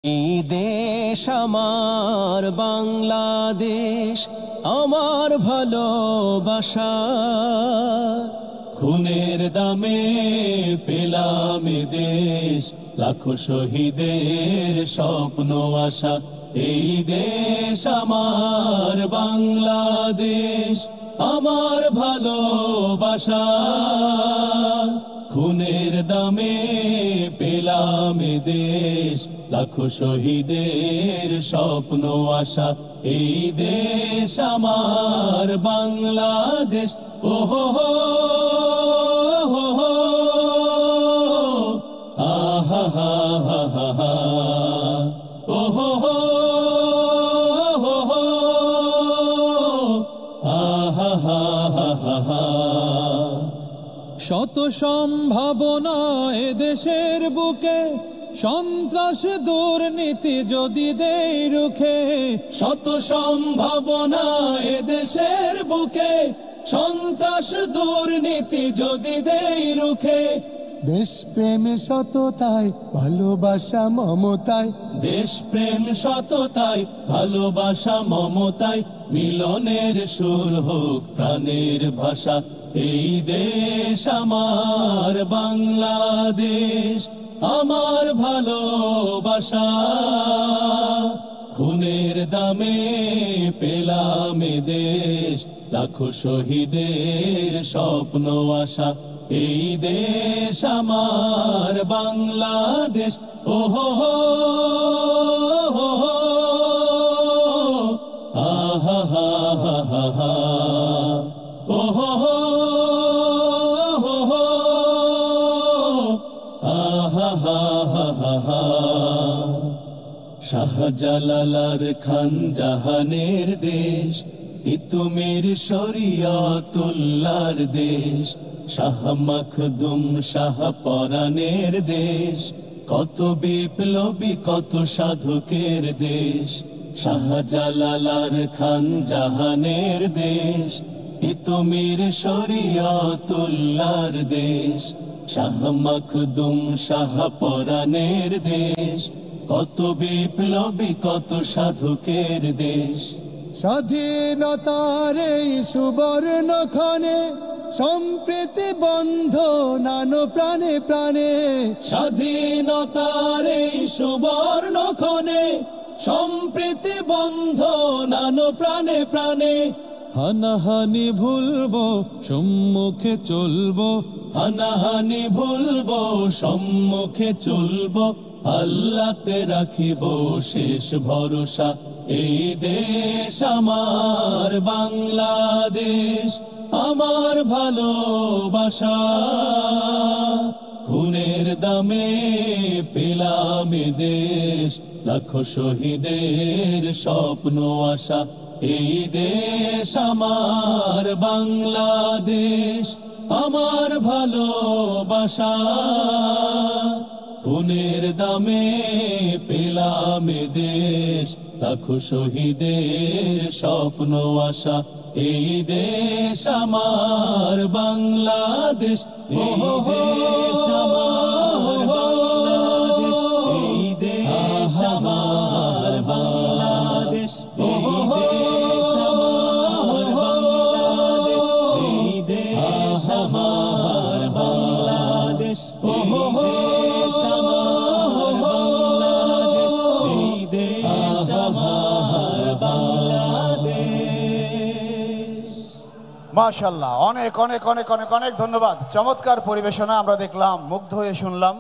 এই দেশ আমার বাংলাদেশ, আমার ভালোবাসা। খুনের দামে পেলাম এ দেশ, লাখো শহীদের স্বপ্ন আশা। এই দেশ আমার বাংলাদেশ, আমার ভালোবাসা। খুনের দামে পেলাম এ দেশ, লাখো শহীদের স্বপ্ন আশা। এই দেশ আমার বাংলাদেশ। ওহো হো হো হো, আহা হা হা হা হা, ওহো হো হো হো, আহা হা হা হা হা। শত সম্ভাবনা এ দেশের বুকে, সন্ত্রাস দুর্নীতি যদি দেই রুখে। শত সম্ভাবনা এ দেশের বুকে, সন্ত্রাস দুর্নীতি যদি দেই রুখে। দেশ প্রেম সততায় ভালোবাসা মমতায়, দেশ প্রেম সততায় ভালোবাসা মমতায়, মিলনের সুর হোক প্রাণের ভাষা। এই দেশ আমার বাংলাদেশ, আমার ভালোবাসা। খুনের দামে পেলাম এ দেশ, লাখো শহীদের স্বপ্ন আশা। এই দেশ আমার বাংলাদেশ। ওহো হো হো হো, আহা হা হা হা হা, ওহো হো হো হো, আহা হা হা হা হা। শাহজালাল খান জাহানের দেশ, তিতুমির শরিয়তুল্লাহর দেশ। শাহ মখদুম শাহ পরাণের দেশ, কত বিপ্লবী কত সাধকের দেশ। শাহজালাল খান জাহানের দেশ, তিতুমির শরিয়তুল্লাহর দেশ। শাহ মখদুম শাহ পরাণের দেশ, কত বিপ্লবী কত সাধকের দেশ। স্বাধীনতার এই সুবর্ণ ক্ষণে সম্প্রীতি বন্ধ নানো প্রাণে প্রাণে। স্বাধীনতার এই সুবর্ণ ক্ষণে সম্প্রীতি বন্ধ নানো প্রাণে প্রাণে। হানাহানি ভুলবো, সম্মুখে চলবো। হানাহানি ভুলবো, সম্মুখে চলবো। আল্লাহতে রাখিব শেষ ভরসা। এই দেশ আমার বাংলাদেশ, আমার ভালোবাসা। খুনের দামে পেলাম এ দেশ, লাখো শহীদের স্বপ্ন আশা। এই দেশ আমার বাংলাদেশ, আমার ভালোবাসা। খুনের দামে পেলাম এ দেশ, লাখো শহীদের স্বপ্ন আশা। এই দেশ আমার বাংলাদেশ। এই দেশ আমার বাংলাদেশ। এই দেশ আমার বাংলাদেশ। এই দেশ আমার বাংলাদেশ। এই দেশ আমার বাংলাদেশ। এই দেশ আমার বাংলাদেশ। এই দেশ আমার বাংলাদেশ। মাশাআল্লাহ, অনেক অনেক অনেক অনেক অনেক ধন্যবাদ। চমৎকার পরিবেশনা আমরা দেখলাম, মুগ্ধ হয়ে শুনলাম।